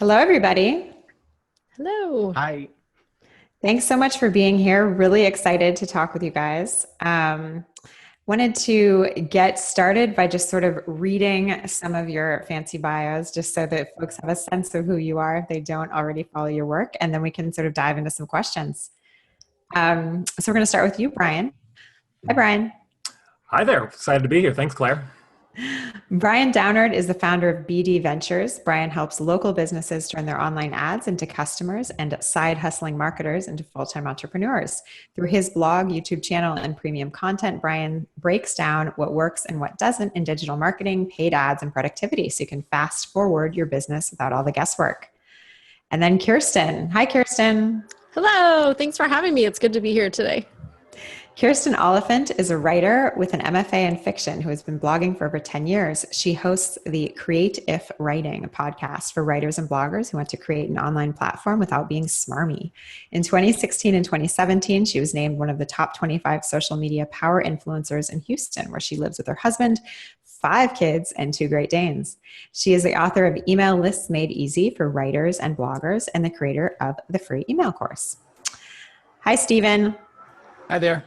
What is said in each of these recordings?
Hello, everybody. Hello. Hi. Thanks so much for being here. Really excited to talk with you guys. Wanted to get started by just sort of reading some of your fancy bios, just so that folks have a sense of who you are if they don't already follow your work, and then we can sort of dive into some questions. So we're going to start with you, Brian. Hi, Brian. Hi there. Excited to be here. Thanks, Claire. Brian Downard is the founder of BD Ventures. Brian helps local businesses turn their online ads into customers and side hustling marketers into full-time entrepreneurs. Through his blog, YouTube channel, and premium content, Brian breaks down what works and what doesn't in digital marketing, paid ads, and productivity so you can fast forward your business without all the guesswork. And then Kirsten. Hi, Kirsten. Hello. Thanks for having me. It's good to be here today. Kirsten Oliphant is a writer with an MFA in fiction who has been blogging for over 10 years. She hosts the Create If Writing, a podcast for writers and bloggers who want to create an online platform without being smarmy. In 2016 and 2017, she was named one of the top 25 social media power influencers in Houston, where she lives with her husband, 5 kids, and 2 Great Danes. She is the author of Email Lists Made Easy for Writers and Bloggers and the creator of the free email course. Hi, Stephen. Hi there.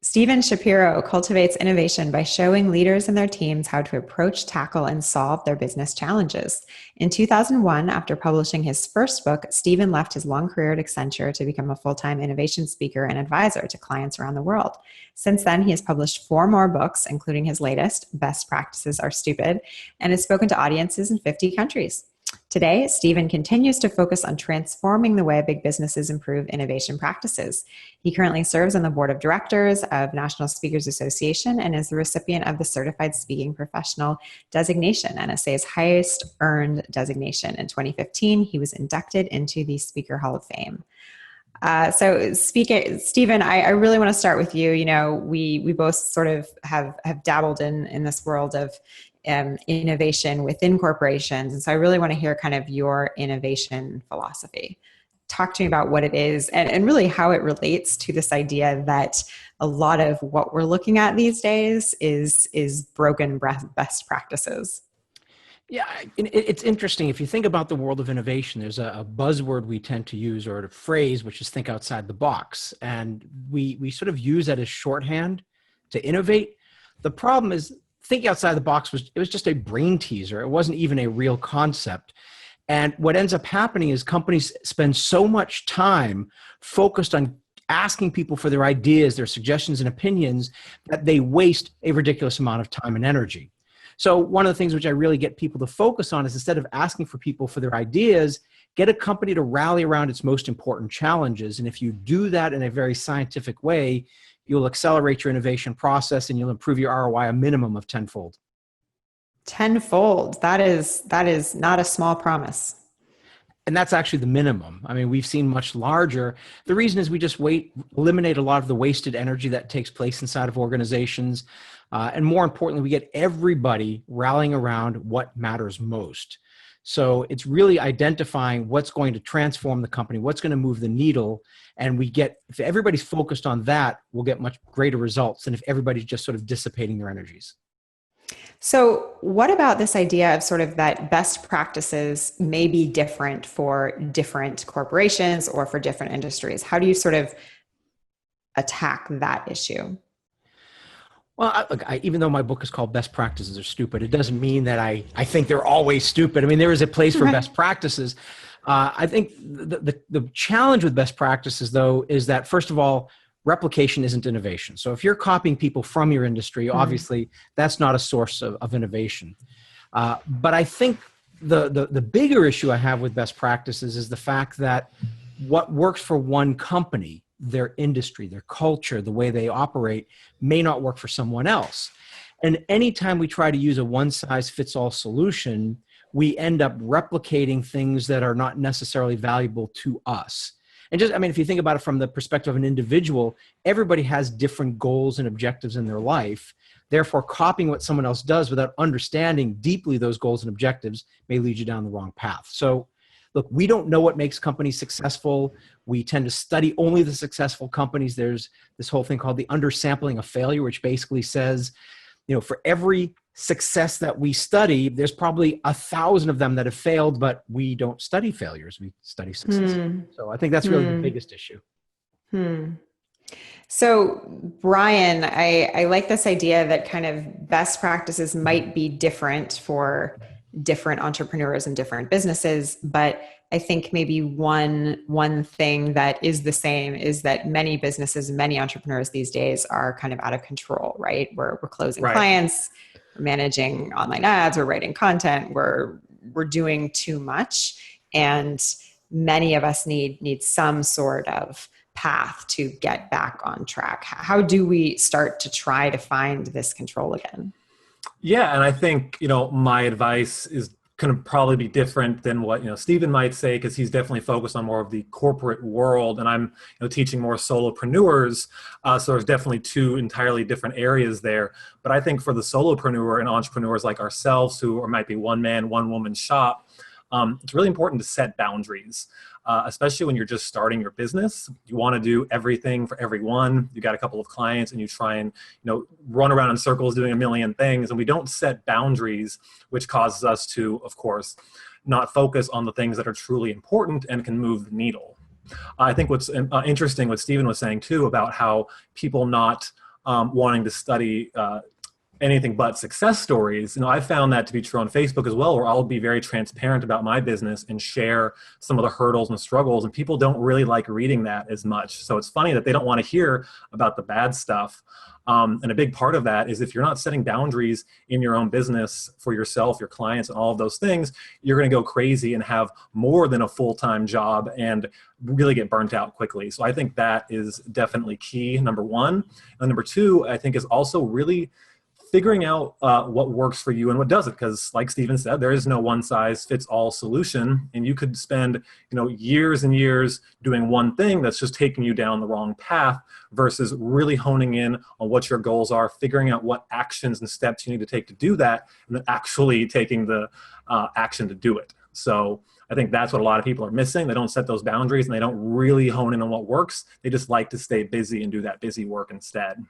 Stephen Shapiro cultivates innovation by showing leaders and their teams how to approach, tackle, and solve their business challenges. In 2001, after publishing his first book, Stephen left his long career at Accenture to become a full-time innovation speaker and advisor to clients around the world. Since then, he has published 4 more books, including his latest, Best Practices Are Stupid, and has spoken to audiences in 50 countries. Today, Stephen continues to focus on transforming the way big businesses improve innovation practices. He currently serves on the board of directors of National Speakers Association and is the recipient of the Certified Speaking Professional designation, NSA's highest earned designation. In 2015, he was inducted into the Speaker Hall of Fame. Stephen, I really want to start with you. You know, we both sort of have dabbled in this world of innovation within corporations. And so I really want to hear kind of your innovation philosophy. Talk to me about what it is and really how it relates to this idea that a lot of what we're looking at these days is broken best practices. Yeah, it's interesting. If you think about the world of innovation, there's a buzzword we tend to use, or a phrase, which is think outside the box. And we sort of use that as shorthand to innovate. The problem is thinking outside the box was just a brain teaser. It wasn't even a real concept. And what ends up happening is companies spend so much time focused on asking people for their ideas, their suggestions and opinions, that they waste a ridiculous amount of time and energy. So one of the things which I really get people to focus on is, instead of asking for people for their ideas, get a company to rally around its most important challenges. And if you do that in a very scientific way, you'll accelerate your innovation process and you'll improve your ROI a minimum of tenfold. Tenfold. That is not a small promise. And that's actually the minimum. I mean, we've seen much larger. The reason is we just eliminate a lot of the wasted energy that takes place inside of organizations. And more importantly, we get everybody rallying around what matters most. So it's really identifying what's going to transform the company, what's going to move the needle. And if everybody's focused on that, we'll get much greater results than if everybody's just sort of dissipating their energies. So what about this idea of sort of that best practices may be different for different corporations or for different industries? How do you sort of attack that issue? Well, even though my book is called Best Practices Are Stupid, it doesn't mean that I think they're always stupid. I mean, there is a place for best practices. I think the challenge with best practices, though, is that, first of all, replication isn't innovation. So if you're copying people from your industry, obviously that's not a source of innovation. But I think the bigger issue I have with best practices is the fact that what works for one company, their industry, their culture, the way they operate, may not work for someone else. And anytime we try to use a one-size-fits-all solution, we end up replicating things that are not necessarily valuable to us. And if you think about it from the perspective of an individual, everybody has different goals and objectives in their life. Therefore, copying what someone else does without understanding deeply those goals and objectives may lead you down the wrong path. So, look, we don't know what makes companies successful. We tend to study only the successful companies. There's this whole thing called the undersampling of failure, which basically says for every success that we study, there's probably 1,000 of them that have failed, but we don't study failures. We study success. So I think that's really the biggest issue. So, Brian, I like this idea that kind of best practices might be different for different entrepreneurs and different businesses, but I think maybe one thing that is the same is that many businesses, many entrepreneurs these days are kind of out of control, right? We're closing clients, we're managing online ads, we're writing content, we're doing too much, and many of us need some sort of path to get back on track. How do we start to try to find this control again? Yeah, and I think, my advice is going to probably be different than what, Stephen might say, because he's definitely focused on more of the corporate world, and I'm, teaching more solopreneurs. So there's definitely two entirely different areas there. But I think for the solopreneur and entrepreneurs like ourselves, who might be one man, one woman shop, it's really important to set boundaries. Especially when you're just starting your business. You want to do everything for everyone. You got a couple of clients and you try and, run around in circles doing a million things, and we don't set boundaries, which causes us to, of course, not focus on the things that are truly important and can move the needle. I think what's interesting, what Stephen was saying too, about how people not wanting to study anything but success stories. I found that to be true on Facebook as well, where I'll be very transparent about my business and share some of the hurdles and struggles, and people don't really like reading that as much. So it's funny that they don't want to hear about the bad stuff. And a big part of that is if you're not setting boundaries in your own business for yourself, your clients, and all of those things, you're going to go crazy and have more than a full-time job and really get burnt out quickly. So I think that is definitely key, number one. And number two, I think, is also really figuring out what works for you and what doesn't, because like Stephen said, there is no one size fits all solution, and you could spend years and years doing one thing that's just taking you down the wrong path versus really honing in on what your goals are, figuring out what actions and steps you need to take to do that, and then actually taking the action to do it. So I think that's what a lot of people are missing. They don't set those boundaries and they don't really hone in on what works. They just like to stay busy and do that busy work instead.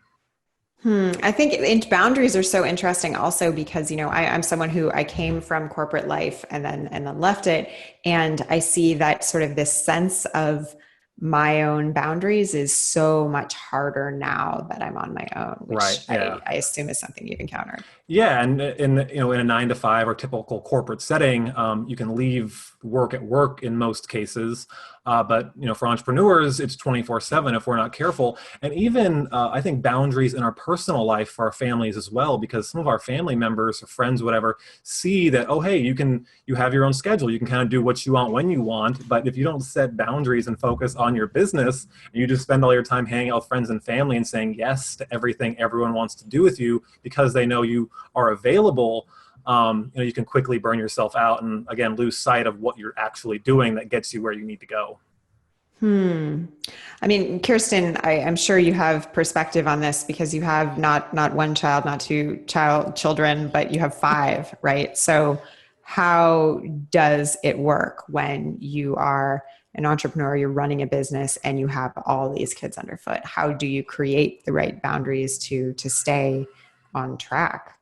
I think boundaries are so interesting also because, I'm someone who I came from corporate life and then left it. And I see that sort of this sense of my own boundaries is so much harder now that I'm on my own, which I assume is something you've encountered. Yeah, and in a 9-to-5 or typical corporate setting, you can leave work at work in most cases. But for entrepreneurs, it's 24/7 if we're not careful. And even I think boundaries in our personal life for our families as well, because some of our family members or friends, whatever, see that, oh, hey, you have your own schedule. You can kind of do what you want when you want. But if you don't set boundaries and focus on your business, and you just spend all your time hanging out with friends and family and saying yes to everything everyone wants to do with you because they know you are available, you can quickly burn yourself out and, again, lose sight of what you're actually doing that gets you where you need to go. I mean, Kirsten, I'm sure you have perspective on this because you have not one child, not two children, but you have 5, right? So how does it work when you are an entrepreneur, you're running a business, and you have all these kids underfoot? How do you create the right boundaries to stay on track?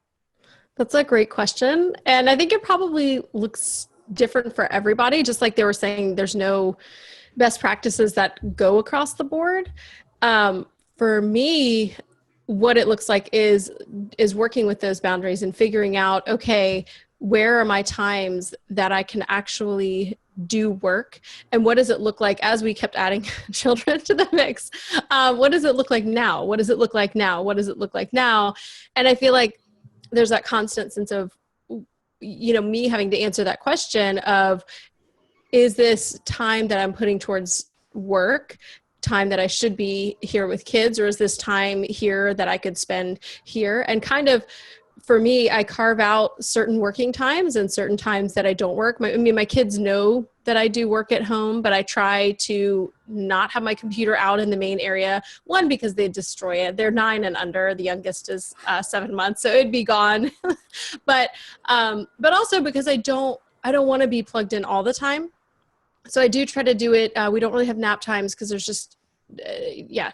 That's a great question. And I think it probably looks different for everybody. Just like they were saying, there's no best practices that go across the board. For me, what it looks like is working with those boundaries and figuring out, okay, where are my times that I can actually do work, and what does it look like as we kept adding children to the mix? What does it look like now? What does it look like now? What does it look like now? And I feel like there's that constant sense of, me having to answer that question of, is this time that I'm putting towards work time that I should be here with kids, or is this time here that I could spend here? And kind of, for me, I carve out certain working times and certain times that I don't work. My kids know that I do work at home, but I try to not have my computer out in the main area. One, because they destroy it. They're 9 and under. The youngest is 7 months, so it'd be gone. But also because I don't want to be plugged in all the time. So I do try to do it. We don't really have nap times because there's just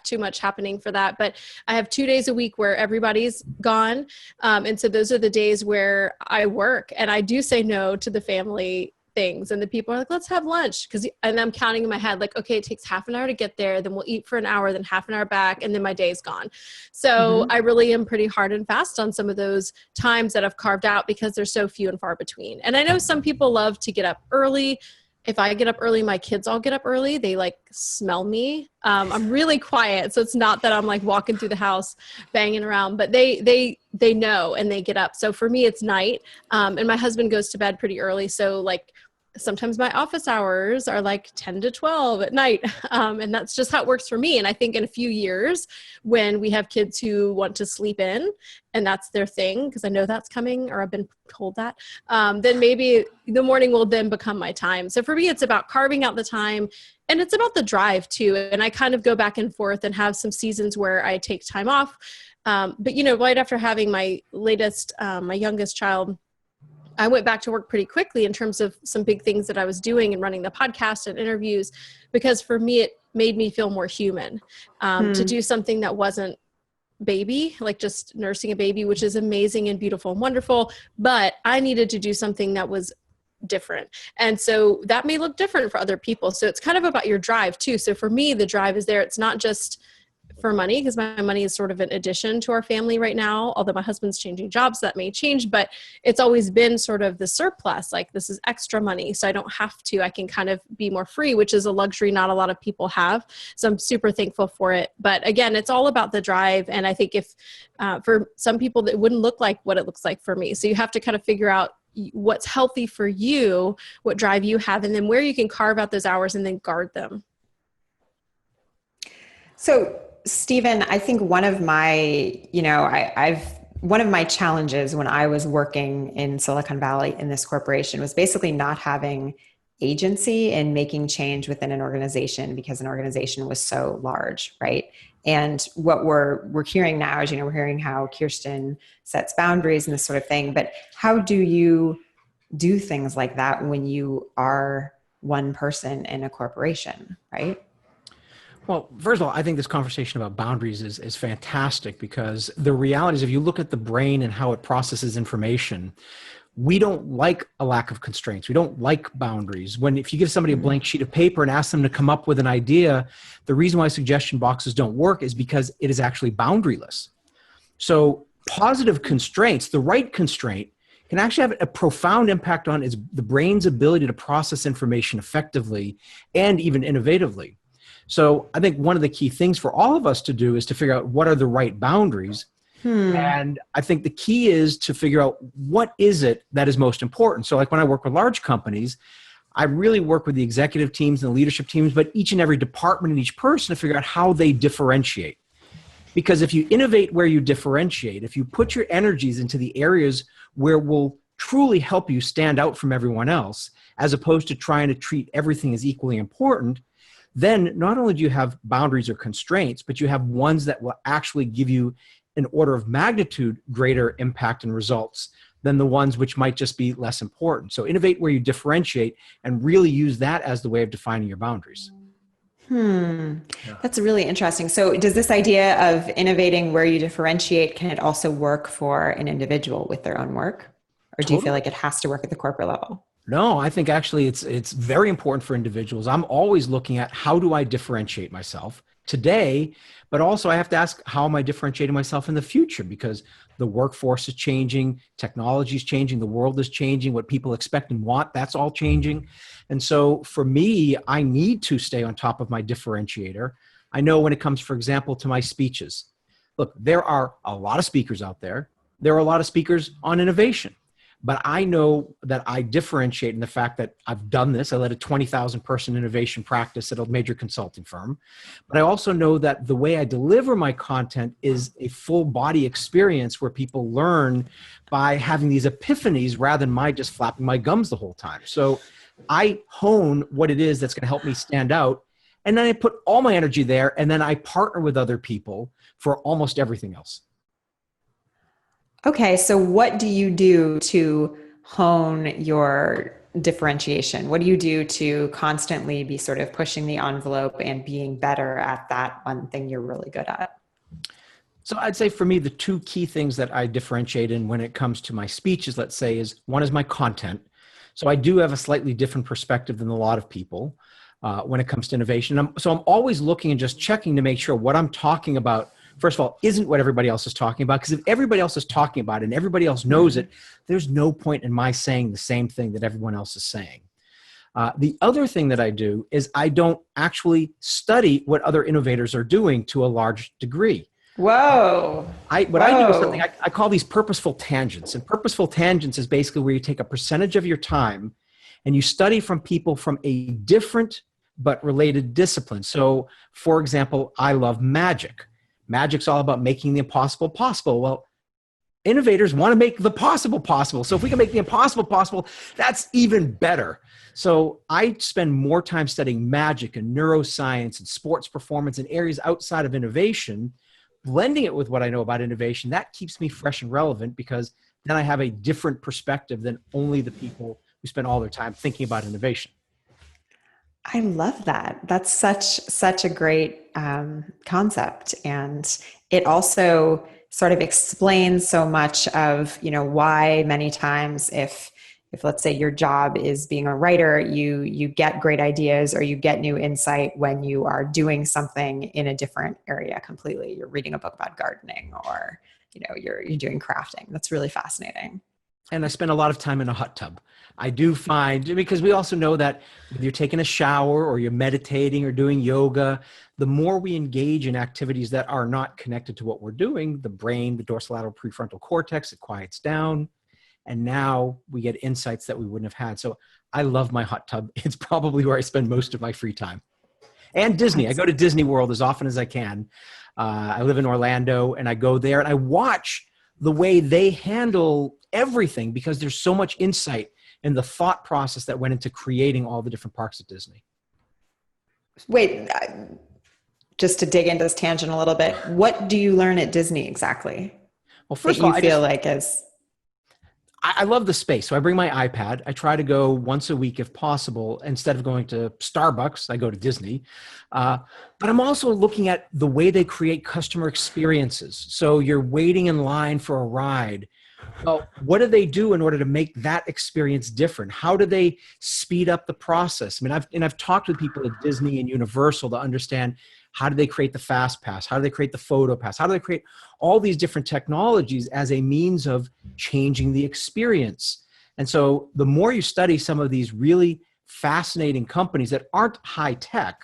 too much happening for that. But I have 2 days a week where everybody's gone. And so those are the days where I work, and I do say no to the family things. And the people are like, let's have lunch. And I'm counting in my head, like, okay, it takes half an hour to get there. Then we'll eat for an hour, then half an hour back. And then my day's gone. So I really am pretty hard and fast on some of those times that I've carved out because they're so few and far between. And I know some people love to get up early. If I get up early, my kids all get up early. They like smell me. I'm really quiet. So it's not that I'm like walking through the house banging around, but they know and they get up. So for me, it's night. And my husband goes to bed pretty early. So like sometimes my office hours are like 10 to 12 at night. And that's just how it works for me. And I think in a few years when we have kids who want to sleep in and that's their thing, because I know that's coming, or I've been told that, then maybe the morning will then become my time. So for me, it's about carving out the time, and it's about the drive too. And I kind of go back and forth and have some seasons where I take time off. But you know, right after having my youngest child, I went back to work pretty quickly in terms of some big things that I was doing and running the podcast and interviews, because for me, it made me feel more human, to do something that wasn't baby, like just nursing a baby, which is amazing and beautiful and wonderful. But I needed to do something that was different. And so that may look different for other people. So it's kind of about your drive too. So for me, the drive is there. It's not just for money, because my money is sort of an addition to our family right now, although my husband's changing jobs, that may change, but it's always been sort of the surplus, like this is extra money. So I don't have to, I can kind of be more free, which is a luxury not a lot of people have. So I'm super thankful for it. But again, it's all about the drive. And I think if for some people that wouldn't look like what it looks like for me. So you have to kind of figure out what's healthy for you, what drive you have, and then where you can carve out those hours and then guard them. So Stephen, I think one of my, one of my challenges when I was working in Silicon Valley in this corporation was basically not having agency in making change within an organization, because an organization was so large, right? And what we're hearing now is, we're hearing how Kirsten sets boundaries and this sort of thing, but how do you do things like that when you are one person in a corporation, right? Well, first of all, I think this conversation about boundaries is fantastic, because the reality is if you look at the brain and how it processes information, we don't like a lack of constraints. We don't like boundaries. If you give somebody a blank sheet of paper and ask them to come up with an idea, the reason why suggestion boxes don't work is because it is actually boundaryless. So positive constraints, the right constraint, can actually have a profound impact on the brain's ability to process information effectively and even innovatively. So I think one of the key things for all of us to do is to figure out what are the right boundaries. And I think the key is to figure out what is it that is most important. So like when I work with large companies, I really work with the executive teams and the leadership teams, but each and every department and each person to figure out how they differentiate. Because if you innovate where you differentiate, if you put your energies into the areas where will truly help you stand out from everyone else, as opposed to trying to treat everything as equally important, then not only do you have boundaries or constraints, but you have ones that will actually give you an order of magnitude greater impact and results than the ones which might just be less important. So innovate where you differentiate and really use that as the way of defining your boundaries. That's really interesting. So does this idea of innovating where you differentiate, can it also work for an individual with their own work? Or do you feel like it has to work at the corporate level? No, I think actually it's very important for individuals. I'm always looking at how do I differentiate myself today, but also I have to ask, how am I differentiating myself in the future? Because the workforce is changing, technology is changing, the world is changing, what people expect and want, that's all changing. And so for me, I need to stay on top of my differentiator. I know when it comes, for example, to my speeches. Look, there are a lot of speakers out there. There are a lot of speakers on innovation. But I know that I differentiate in the fact that I've done this. I led a 20,000 person innovation practice at a major consulting firm. But I also know that the way I deliver my content is a full body experience where people learn by having these epiphanies rather than my just flapping my gums the whole time. So I hone what it is that's going to help me stand out. And then I put all my energy there, and then I partner with other people for almost everything else. Okay, so what do you do to hone your differentiation? What do you do to constantly be sort of pushing the envelope and being better at that one thing you're really good at? So I'd say for me, the two key things that I differentiate in when it comes to my speeches, let's say, is one is my content. So I do have a slightly different perspective than a lot of people when it comes to innovation. So I'm always looking and just checking to make sure what I'm talking about, first of all, isn't what everybody else is talking about. Because if everybody else is talking about it and everybody else knows it, there's no point in my saying the same thing that everyone else is saying. The other thing that I do is I don't actually study what other innovators are doing to a large degree. Whoa. I do is something I call these purposeful tangents. And purposeful tangents is basically where you take a percentage of your time and you study from people from a different but related discipline. So, for example, I love magic. Magic's all about making the impossible possible. Well, innovators want to make the possible possible. So if we can make the impossible possible, that's even better. So I spend more time studying magic and neuroscience and sports performance and areas outside of innovation, blending it with what I know about innovation. That keeps me fresh and relevant because then I have a different perspective than only the people who spend all their time thinking about innovation. I love that. That's such a great concept. And it also sort of explains so much of, why many times if let's say your job is being a writer, you get great ideas or you get new insight when you are doing something in a different area completely. You're reading a book about gardening or, you're doing crafting. That's really fascinating. And I spend a lot of time in a hot tub. I do find, because we also know that when you're taking a shower or you're meditating or doing yoga, the more we engage in activities that are not connected to what we're doing, the brain, the dorsolateral prefrontal cortex, it quiets down. And now we get insights that we wouldn't have had. So I love my hot tub. It's probably where I spend most of my free time. And Disney. I go to Disney World as often as I can. I live in Orlando and I go there and I watch the way they handle everything because there's so much insight in the thought process that went into creating all the different parks at Disney. Wait, just to dig into this tangent a little bit, what do you learn at Disney exactly? Well, first of all, I love the space. So I bring my iPad. I try to go once a week if possible. Instead of going to Starbucks, I go to Disney. But I'm also looking at the way they create customer experiences. So you're waiting in line for a ride. Well, what do they do in order to make that experience different? How do they speed up the process? I mean, I've talked with people at Disney and Universal to understand how do they create the Fast Pass? How do they create the Photo Pass? How do they create all these different technologies as a means of changing the experience? And so the more you study some of these really fascinating companies that aren't high tech,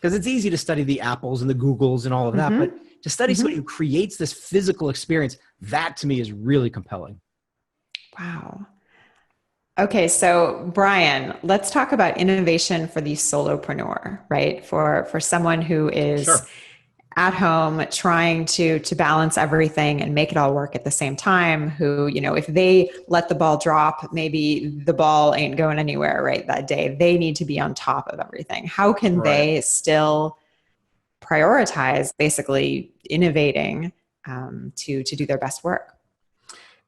because it's easy to study the Apples and the Googles and all of that, but to study somebody who creates this physical experience, that to me is really compelling. Wow. Okay, so Brian, let's talk about innovation for the solopreneur, right? For someone who is at home trying to balance everything and make it all work at the same time, who, if they let the ball drop, maybe the ball ain't going anywhere right that day. They need to be on top of everything. How can they still prioritize basically innovating to do their best work?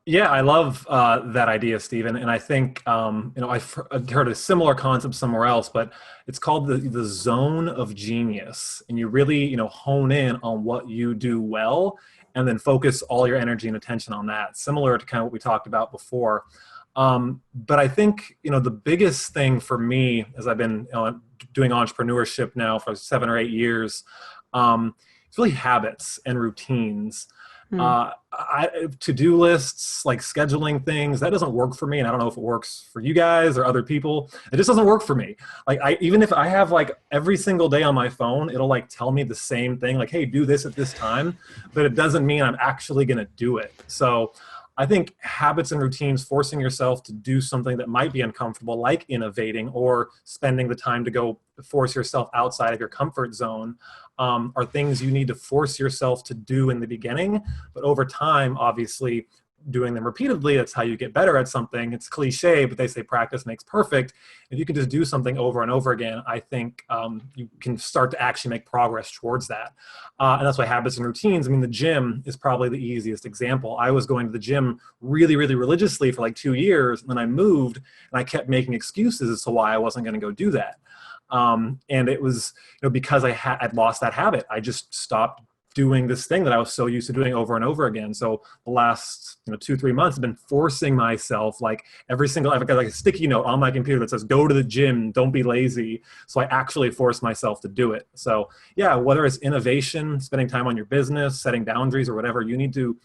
Yeah, I love that idea, Stephen. And I think, I've heard a similar concept somewhere else, but it's called the zone of genius. And you really, hone in on what you do well and then focus all your energy and attention on that, similar to kind of what we talked about before. But I think, the biggest thing for me, as I've been doing entrepreneurship now for 7 or 8 years, it's really habits and routines. To-do lists, like scheduling things, that doesn't work for me. And I don't know if it works for you guys or other people. It just doesn't work for me. Like even if I have like every single day on my phone, it'll like tell me the same thing, like, hey, do this at this time, but it doesn't mean I'm actually going to do it. So I think habits and routines, forcing yourself to do something that might be uncomfortable, like innovating or spending the time to go force yourself outside of your comfort zone, are things you need to force yourself to do in the beginning. But over time, obviously, doing them repeatedly, that's how you get better at something. It's cliche, but they say practice makes perfect. If you can just do something over and over again, I think you can start to actually make progress towards that. And that's why habits and routines, I mean, the gym is probably the easiest example. I was going to the gym really, really religiously for like 2 years, and then I moved, and I kept making excuses as to why I wasn't going to go do that. And it was, because I'd lost that habit. I just stopped doing this thing that I was so used to doing over and over again. So the last 2-3 months, I've been forcing myself, like every single, I've got like a sticky note on my computer that says, go to the gym, don't be lazy. So I actually force myself to do it. So yeah, whether it's innovation, spending time on your business, setting boundaries or whatever, you need to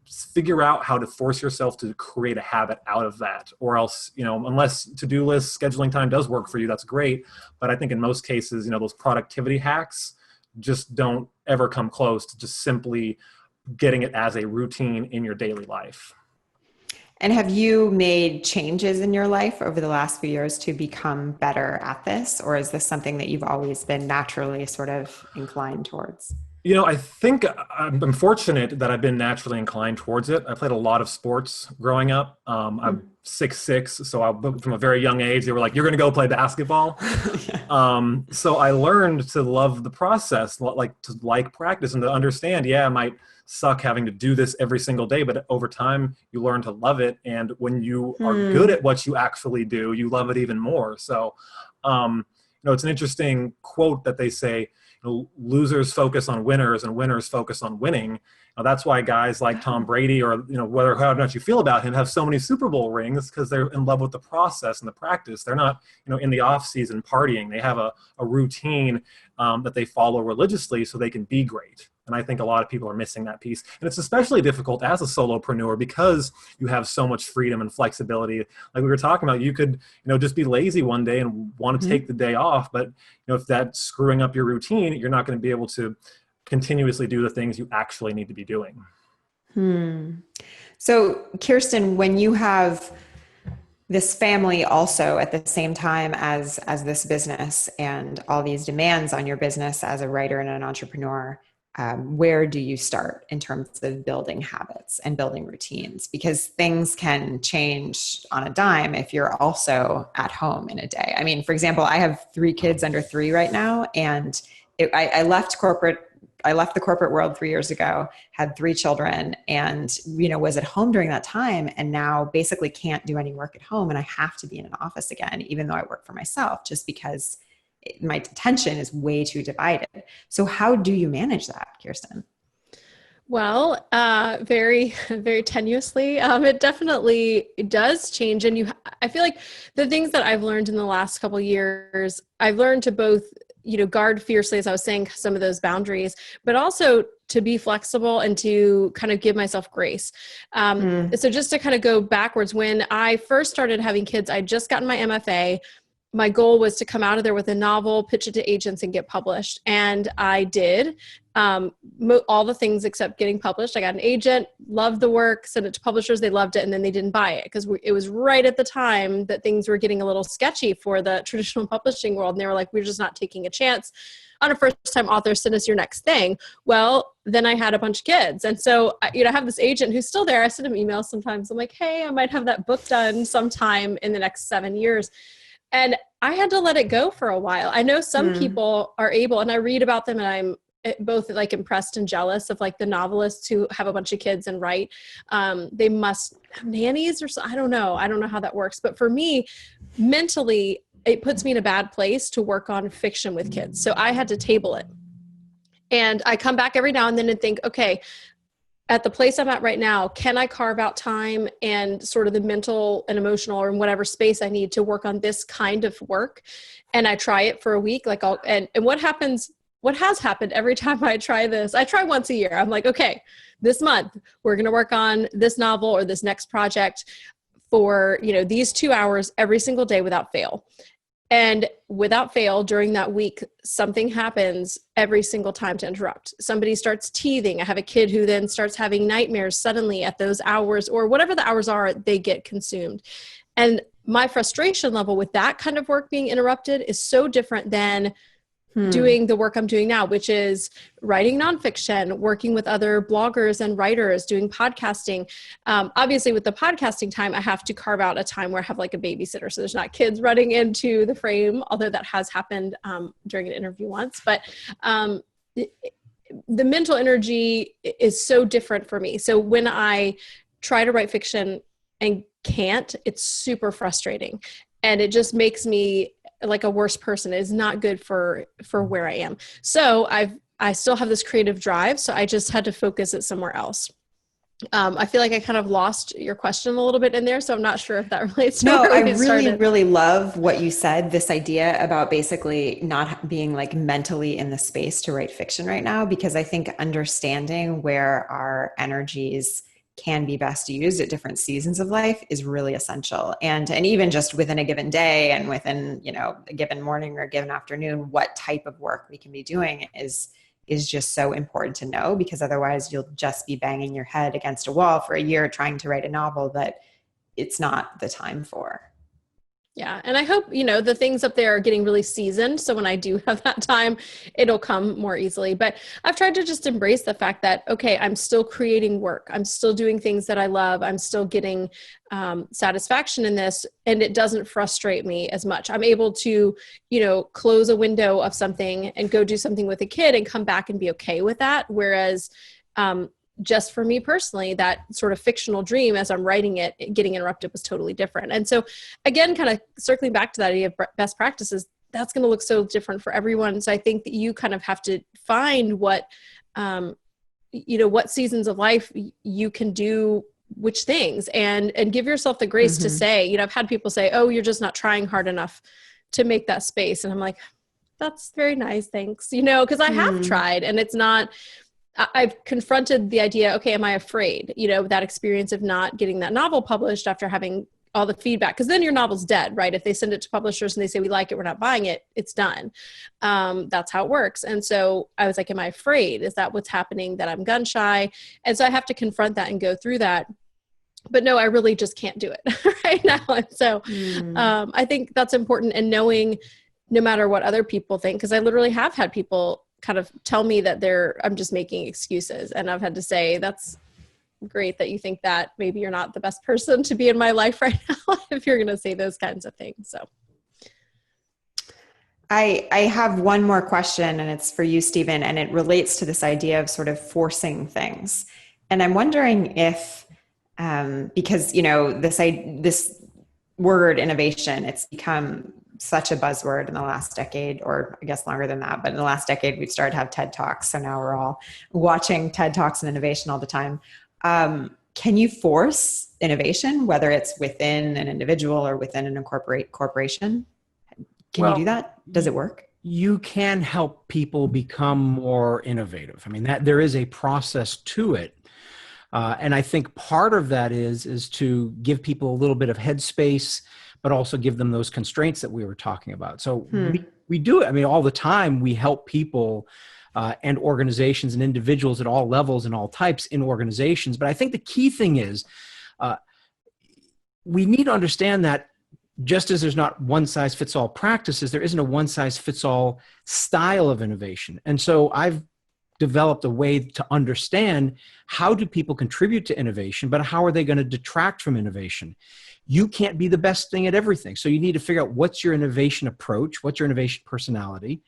figure out how to force yourself to create a habit out of that, or else, unless to-do lists, scheduling time does work for you, that's great. But I think in most cases, those productivity hacks just don't ever come close to just simply getting it as a routine in your daily life. And have you made changes in your life over the last few years to become better at this? Or is this something that you've always been naturally sort of inclined towards? I think I'm fortunate that I've been naturally inclined towards it. I played a lot of sports growing up. I'm 6'6", so from a very young age, they were like, you're going to go play basketball. So I learned to love the process, to like practice and to understand, I might suck having to do this every single day, but over time you learn to love it. And when you are good at what you actually do, you love it even more. So, it's an interesting quote that they say, losers focus on winners and winners focus on winning. Now, that's why guys like Tom Brady, or whether how much you feel about him, have so many Super Bowl rings, because they're in love with the process and the practice. They're not in the off season partying. They have a routine that they follow religiously so they can be great. And I think a lot of people are missing that piece. And it's especially difficult as a solopreneur because you have so much freedom and flexibility. Like we were talking about, you could, just be lazy one day and want to take the day off. But, if that's screwing up your routine, you're not going to be able to continuously do the things you actually need to be doing. So, Kirsten, when you have this family also at the same time as this business and all these demands on your business as a writer and an entrepreneur, where do you start in terms of building habits and building routines? Because things can change on a dime if you're also at home in a day. I mean, for example, I have 3 kids under 3 right now, and I left the corporate world 3 years ago, had 3 children, and, was at home during that time, and now basically can't do any work at home. And I have to be in an office again, even though I work for myself, just because my attention is way too divided. So how do you manage that, Kirsten? Well, very, very tenuously. It definitely does change. And I feel like the things that I've learned in the last couple of years, I've learned to both, guard fiercely, as I was saying, some of those boundaries, but also to be flexible and to kind of give myself grace. So just to kind of go backwards, when I first started having kids, I'd just gotten my MFA. My goal was to come out of there with a novel, pitch it to agents, and get published. And I did all the things except getting published. I got an agent, loved the work, sent it to publishers. They loved it. And then they didn't buy it because it was right at the time that things were getting a little sketchy for the traditional publishing world. And they were like, we're just not taking a chance on a first-time author. Send us your next thing. Well, then I had a bunch of kids. And so, I have this agent who's still there. I send him emails sometimes. I'm like, hey, I might have that book done sometime in the next 7 years. And I had to let it go for a while. I know some people are able, and I read about them, and I'm both like impressed and jealous of like the novelists who have a bunch of kids and write. They must have nannies or so. I don't know how that works. But for me, mentally, it puts me in a bad place to work on fiction with kids. So I had to table it. And I come back every now and then and think, okay, at the place I'm at right now, can I carve out time and sort of the mental and emotional or whatever space I need to work on this kind of work? And I try it for a week. And what has happened every time I try this, I try once a year. I'm like, okay, this month we're going to work on this novel or this next project for, these 2 hours every single day without fail. And without fail, during that week, something happens every single time to interrupt. Somebody starts teething. I have a kid who then starts having nightmares suddenly at those hours, or whatever the hours are, they get consumed. And my frustration level with that kind of work being interrupted is so different than doing the work I'm doing now, which is writing nonfiction, working with other bloggers and writers, doing podcasting. Obviously with the podcasting time, I have to carve out a time where I have like a babysitter. So there's not kids running into the frame, although that has happened during an interview once. But the mental energy is so different for me. So when I try to write fiction and can't, it's super frustrating. And it just makes me like a worse person. It is not good for where I am. So I still have this creative drive. So I just had to focus it somewhere else. I feel like I kind of lost your question a little bit in there. So I'm not sure if that relates to No, where I we really, started. really love what you said, this idea about basically not being like mentally in the space to write fiction right now, because I think understanding where our energies can be best used at different seasons of life is really essential. And even just within a given day and within, a given morning or a given afternoon, what type of work we can be doing is just so important to know, because otherwise you'll just be banging your head against a wall for a year trying to write a novel that it's not the time for. Yeah. And I hope, the things up there are getting really seasoned. So when I do have that time, it'll come more easily. But I've tried to just embrace the fact that, okay, I'm still creating work. I'm still doing things that I love. I'm still getting satisfaction in this. And it doesn't frustrate me as much. I'm able to, close a window of something and go do something with a kid and come back and be okay with that. Whereas, just for me personally, that sort of fictional dream as I'm writing it, getting interrupted was totally different. And so again, kind of circling back to that idea of best practices, that's going to look so different for everyone. So I think that you kind of have to find what seasons of life you can do which things, and give yourself the grace to say, I've had people say, oh, you're just not trying hard enough to make that space. And I'm like, that's very nice. Thanks. Cause I have tried, and it's not, I've confronted the idea, okay, am I afraid, that experience of not getting that novel published after having all the feedback, because then your novel's dead, right? If they send it to publishers and they say, we like it, we're not buying it, it's done. That's how it works. And so I was like, am I afraid? Is that what's happening, that I'm gun shy? And so I have to confront that and go through that. But no, I really just can't do it right now. And so I think that's important, and knowing no matter what other people think, because I literally have had people kind of tell me that I'm just making excuses. And I've had to say, that's great that you think that. Maybe you're not the best person to be in my life right now if you're going to say those kinds of things. So I have one more question, and it's for you, Stephen, and it relates to this idea of sort of forcing things. And I'm wondering if, because, this word innovation, it's become such a buzzword in the last decade, or I guess longer than that. But in the last decade, we've started to have TED Talks. So now we're all watching TED Talks and innovation all the time. Can you force innovation, whether it's within an individual or within an corporation? Can you do that? Does it work? You can help people become more innovative. I mean, that there is a process to it. And I think part of that is to give people a little bit of headspace, but also give them those constraints that we were talking about. So we do it. I mean, all the time we help people and organizations and individuals at all levels and all types in organizations. But I think the key thing is we need to understand that just as there's not one size fits all practices, there isn't a one size fits all style of innovation. And so I've developed a way to understand, how do people contribute to innovation, but how are they going to detract from innovation? You can't be the best thing at everything. So you need to figure out what's your innovation approach, what's your innovation personality,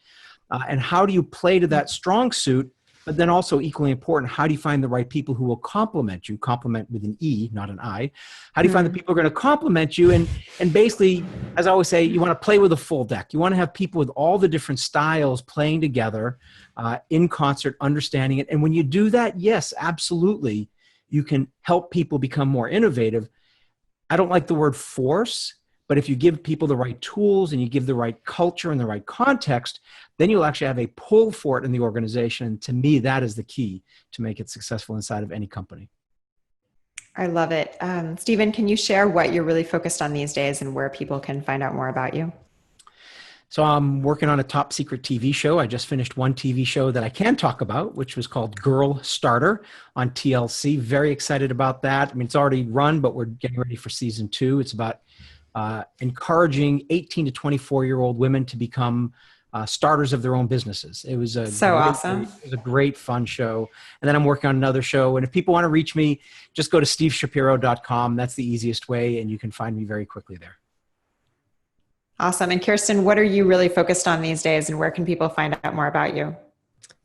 and how do you play to that strong suit. But then also equally important, how do you find the right people who will complement you? Complement with an E, not an I. How do you find the people who are going to complement you? And basically, as I always say, you want to play with a full deck. You want to have people with all the different styles playing together in concert, understanding it. And when you do that, yes, absolutely, you can help people become more innovative. I don't like the word force, but if you give people the right tools and you give the right culture and the right context, then you'll actually have a pull for it in the organization. And to me, that is the key to make it successful inside of any company. I love it. Stephen, can you share what you're really focused on these days and where people can find out more about you? So I'm working on a top secret TV show. I just finished one TV show that I can talk about, which was called Girl Starter on TLC. Very excited about that. I mean, it's already run, but we're getting ready for season 2. It's about encouraging 18 to 24-year-old women to become starters of their own businesses. It was awesome. It was a great, fun show. And then I'm working on another show. And if people want to reach me, just go to steveshapiro.com. That's the easiest way. And you can find me very quickly there. Awesome. And Kirsten, what are you really focused on these days, and where can people find out more about you?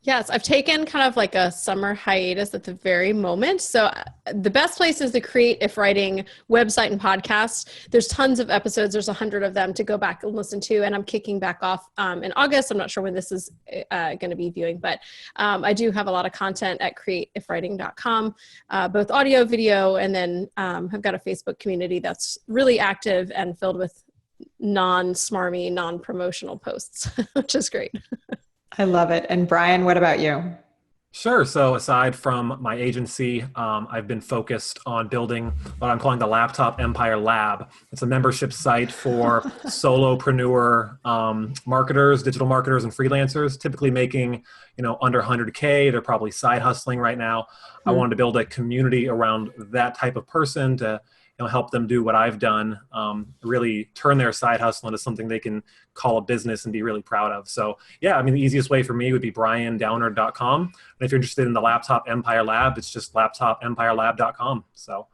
Yes, I've taken kind of like a summer hiatus at the very moment. So the best place is the Create If Writing website and podcast. There's tons of episodes. There's 100 of them to go back and listen to. And I'm kicking back off in August. I'm not sure when this is going to be viewing, but I do have a lot of content at createifwriting.com, both audio, video, and then I've got a Facebook community that's really active and filled with non-smarmy, non-promotional posts, which is great. I love it. And Brian, what about you? Sure. So aside from my agency, I've been focused on building what I'm calling the Laptop Empire Lab. It's a membership site for solopreneur marketers, digital marketers, and freelancers, typically making, under 100K. They're probably side hustling right now. I wanted to build a community around that type of person to help them do what I've done, really turn their side hustle into something they can call a business and be really proud of. So yeah, the easiest way for me would be briandowner.com. And if you're interested in the Laptop Empire Lab, it's just laptopempirelab.com. So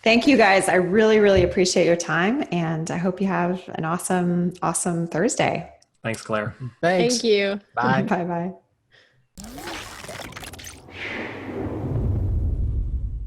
thank you guys. I really, really appreciate your time, and I hope you have an awesome, awesome Thursday. Thanks, Claire. Thanks. Thank you. Bye. Bye-bye.